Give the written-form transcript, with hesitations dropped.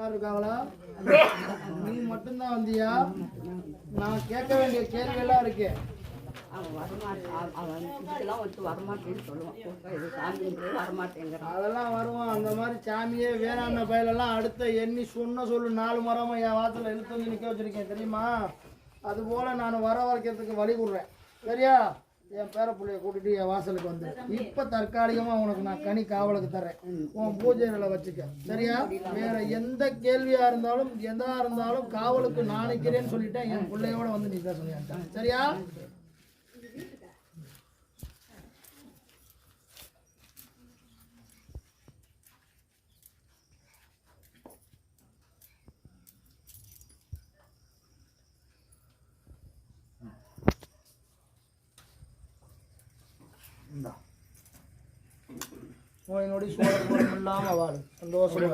இருக்காங்களா? நீ மட்டும்தான் வந்தியா? நான் கேட்க வேண்டிய கேள்வி எல்லாம் இருக்கு. அதெல்லாம் வருவான். அந்த மாதிரி சாமியே வேணாண்ட பயிலெல்லாம் அடுத்த எண்ணி சொல்லு 4 மரமா என் வாசல இழுத்து வந்து நிற்க வச்சிருக்கேன் தெரியுமா? அது போல நான் வர வைக்கிறதுக்கு வழி கொடுறேன். சரியா? என் பேர பிள்ளைய கூட்டிட்டு என் வாசலுக்கு வந்து இப்ப தற்காலிகமா உனக்கு நான் கனி காவலுக்கு தர்றேன். உன் பூஜைகளை வச்சுக்க. சரியா? வேற எந்த கேள்வியா இருந்தாலும் எதா இருந்தாலும் காவலுக்கு நான் நிற்கிறேன்னு சொல்லிட்டேன். என் பிள்ளையோட வந்து நீ பேசணும். சரியா? நோய் நொடி சோழ இல்லாம வாழ சந்தோஷமா